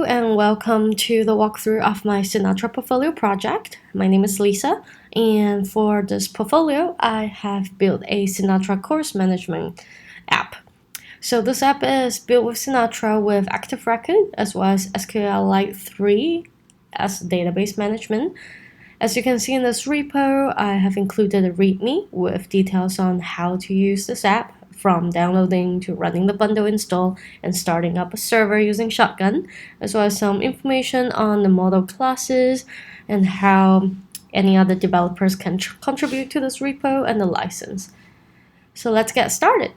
and welcome to the walkthrough of my Sinatra portfolio project. My name is Lisa, and for this portfolio, I have built a Sinatra course management app. So this app is built with Sinatra with Active Record as well as SQLite 3 as database management. As you can see in this repo, I have included a README with details on how to use this app, from downloading to running the bundle install and starting up a server using Shotgun, as well as some information on the model classes and how any other developers can contribute to this repo and the license. So let's get started.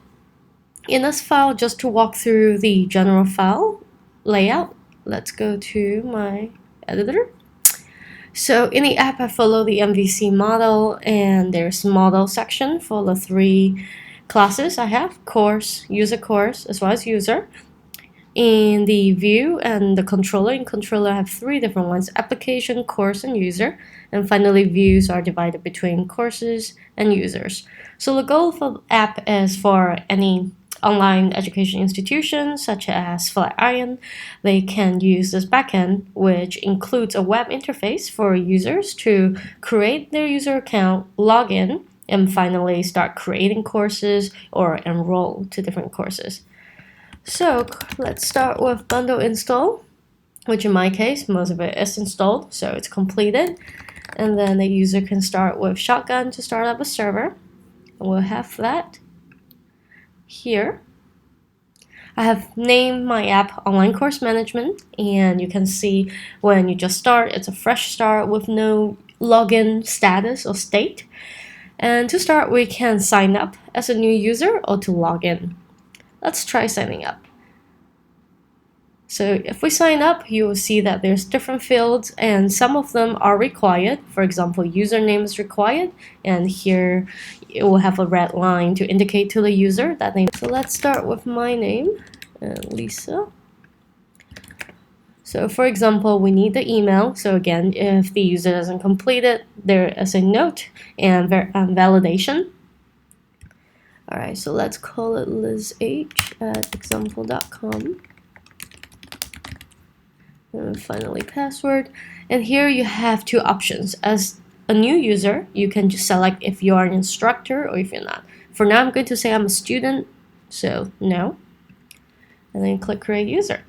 In this file, just to walk through the general file layout, let's go to my editor. So in the app, I follow the MVC model, and there's model section for the three classes I have: course, user course, as well as user. In the view and the controller, I have three different ones: application, course, and user. And finally, views are divided between courses and users. So the goal for the app is for any online education institutions such as Flatiron, they can use this backend, which includes a web interface for users to create their user account, log in, and finally start creating courses or enroll to different courses. So let's start with bundle install, which in my case, most of it is installed, so it's completed. And then the user can start with Shotgun to start up a server. We'll have that here. I have named my app Online Course Management, and you can see when you just start, it's a fresh start with no login status or state. And to start, we can sign up as a new user or to log in. Let's try signing up. So if we sign up, you will see that there's different fields, and some of them are required. For example, username is required, and here it will have a red line to indicate to the user that name. So let's start with my name, Lisa. So for example, we need the email. So again, if the user doesn't complete it, there is a note and validation. All right, so let's call it lizh@example.com. And finally, password. And here you have two options. As a new user, you can just select if you are an instructor or if you're not. For now, I'm going to say I'm a student, so no. And then click create user.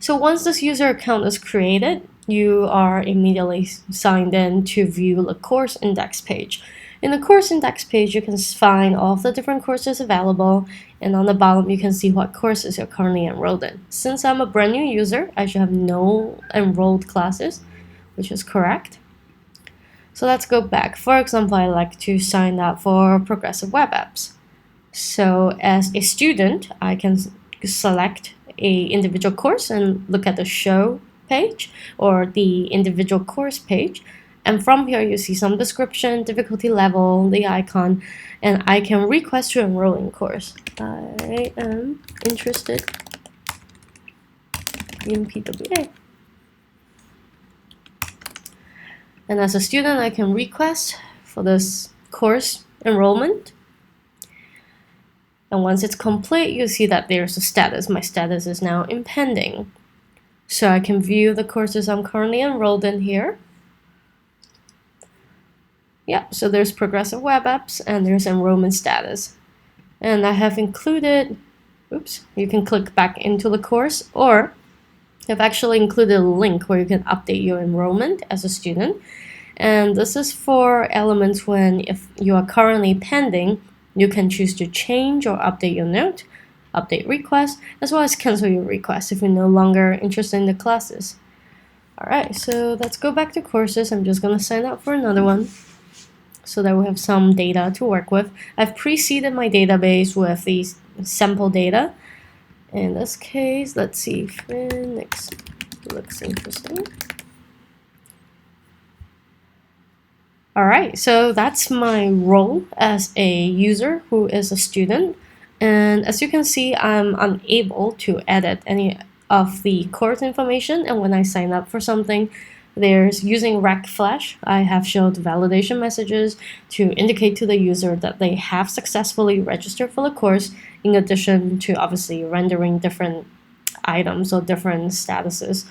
So once this user account is created, you are immediately signed in to view the course index page. In the course index page, you can find all of the different courses available, and on the bottom, you can see what courses you're currently enrolled in. Since I'm a brand new user, I should have no enrolled classes, which is correct. So let's go back. For example, I like to sign up for progressive web apps. So as a student, I can select a individual course and look at the show page or the individual course page. And from here, you see some description, difficulty level, the icon, and I can request to enroll in course. I am interested in PWA. And as a student, I can request for this course enrollment. And once it's complete, you see that there's a status. My status is now in pending. So I can view the courses I'm currently enrolled in here. Yeah, so there's progressive web apps and there's enrollment status. And I have included, you can click back into the course, or I've actually included a link where you can update your enrollment as a student. And this is for elements when if you are currently pending, you can choose to change or update your note, update request, as well as cancel your request if you're no longer interested in the classes. All right, so let's go back to courses. I'm just gonna sign up for another one so that we have some data to work with. I've preceded my database with these sample data. In this case, let's see if Phoenix looks interesting. All right, so that's my role as a user who is a student. And as you can see, I'm unable to edit any of the course information. And when I sign up for something, there's using rec flash. I have showed validation messages to indicate to the user that they have successfully registered for the course, in addition to obviously rendering different items or different statuses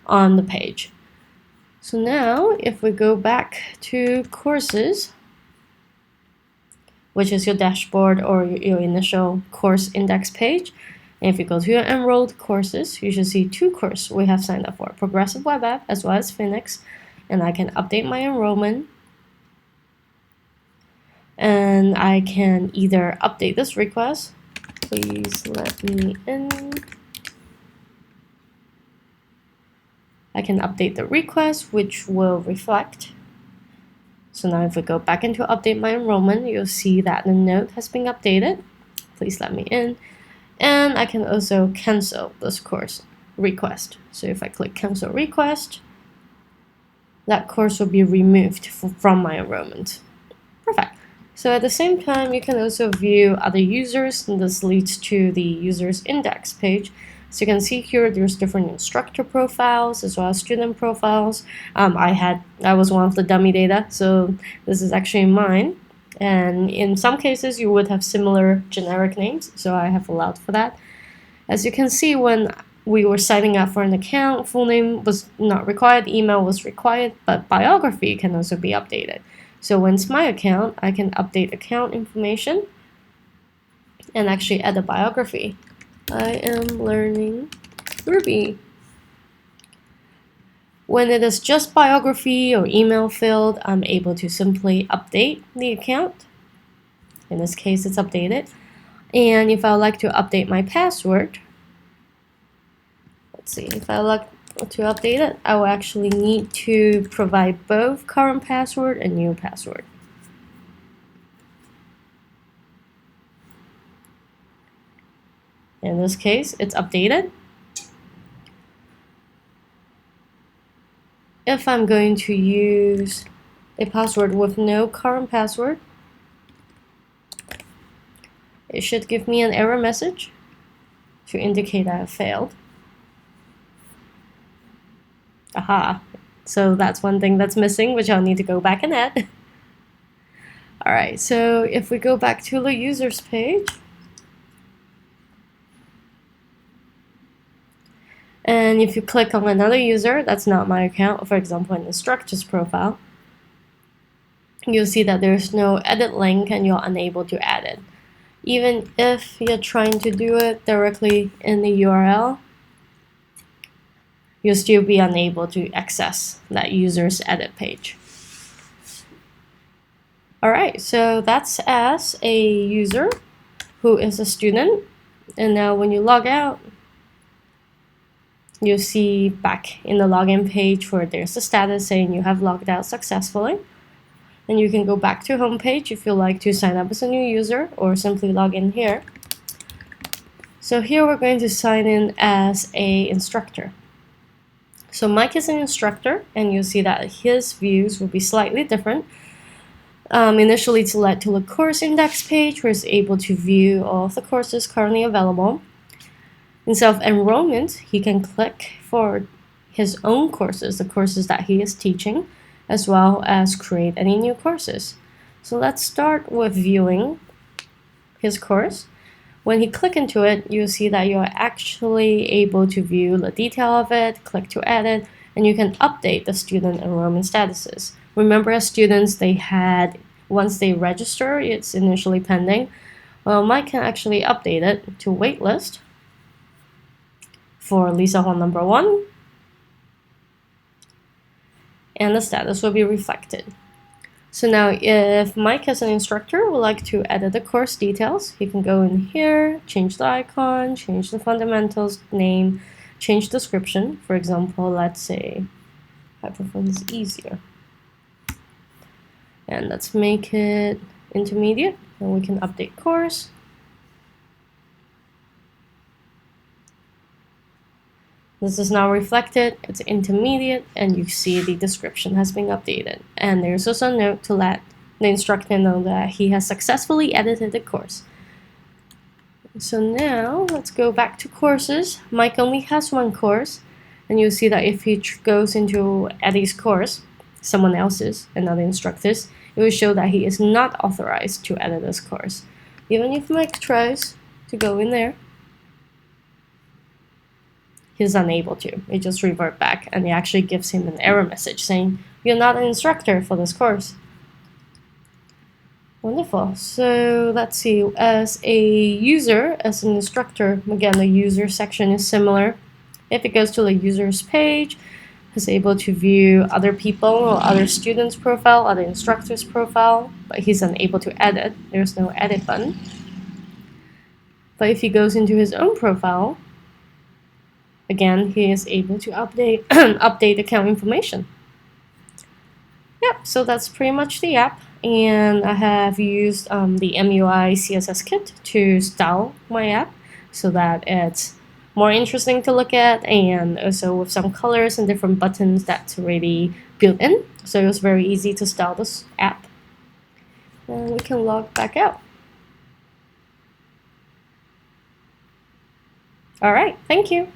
on the page. So now if we go back to courses, which is your dashboard or your initial course index page, and if you go to your enrolled courses, you should see two courses we have signed up for, Progressive Web App as well as Phoenix, and I can update my enrollment. And I can either update this request, please let me in. I can update the request, which will reflect. So now if we go back into update my enrollment, you'll see that the note has been updated. Please let me in. And I can also cancel this course request. So if I click cancel request, that course will be removed from my enrollment. Perfect. So at the same time, you can also view other users, and this leads to the users index page. So you can see here there's different instructor profiles as well as student profiles. I was one of the dummy data, so this is actually mine. And in some cases, you would have similar generic names, so I have allowed for that. As you can see, when we were signing up for an account, full name was not required, email was required, but biography can also be updated. So when it's my account, I can update account information and actually add a biography. I am learning Ruby. When it is just biography or email field, I'm able to simply update the account. In this case, it's updated. And if I would like to update my password, let's see, if I would like to update it, I will actually need to provide both current password and new password. In this case, it's updated. If I'm going to use a password with no current password, it should give me an error message to indicate I have failed. Aha, so that's one thing that's missing, which I'll need to go back and add. Alright, so if we go back to the users page, and if you click on another user that's not my account, for example an instructor's profile, you'll see that there's no edit link and you're unable to add it. Even if you're trying to do it directly in the URL, you'll still be unable to access that user's edit page. Alright, so that's as a user who is a student. And now when you log out, you'll see back in the login page where there's a status saying you have logged out successfully. And you can go back to home page if you like to sign up as a new user or simply log in here. So here we're going to sign in as an instructor. So Mike is an instructor, and you'll see that his views will be slightly different. Initially, it's led to the course index page where he's able to view all of the courses currently available. Instead of enrollment, he can click for his own courses, the courses that he is teaching, as well as create any new courses. So let's start with viewing his course. When you click into it, you'll see that you're actually able to view the detail of it, click to edit, and you can update the student enrollment statuses. Remember, as students, once they register, it's initially pending. Well, Mike can actually update it to waitlist for Lisa Huang number 1, and the status will be reflected. So now if Mike as an instructor would like to edit the course details, he can go in here, change the icon, change the fundamentals name, change description. For example, let's say Hyperphone is easier. And let's make it intermediate, and we can update course. This is now reflected, it's intermediate, and you see the description has been updated. And there's also a note to let the instructor know that he has successfully edited the course. So now, let's go back to courses. Mike only has one course, and you'll see that if he goes into Eddie's course, someone else's, another instructor's, it will show that he is not authorized to edit this course. Even if Mike tries to go in there, he's unable to. It just revert back, and it actually gives him an error message saying, "You're not an instructor for this course." Wonderful. So let's see, as a user, as an instructor, again, the user section is similar. If it goes to the user's page, he's able to view other people or other students' profile, other instructors' profile, but he's unable to edit. There's no edit button. But if he goes into his own profile, again, he is able to update update account information. Yep, so that's pretty much the app. And I have used the MUI CSS kit to style my app so that it's more interesting to look at, and also with some colors and different buttons that's already built in. So it was very easy to style this app. And we can log back out. All right, thank you.